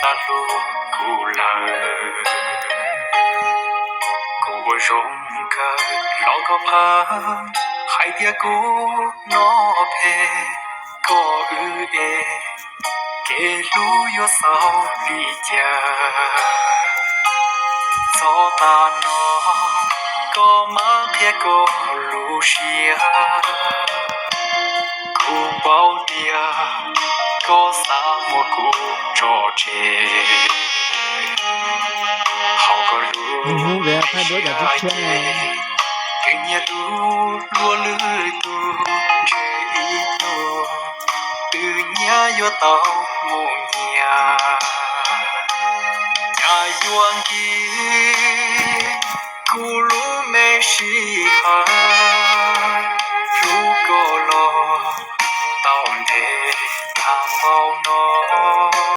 la lu ku la ku wo rong ka lo ko pa hai dia ku no phe ko ư e ke lu yo sao li ja so ta no ko ma phe ko lu xia ku bao dia có xa một cuộc trò chuyện họ có luôn cái nhà luôn luôn lưới tu chơi ít tu từ nhà vô tàu muôn nhà nhà yuang kia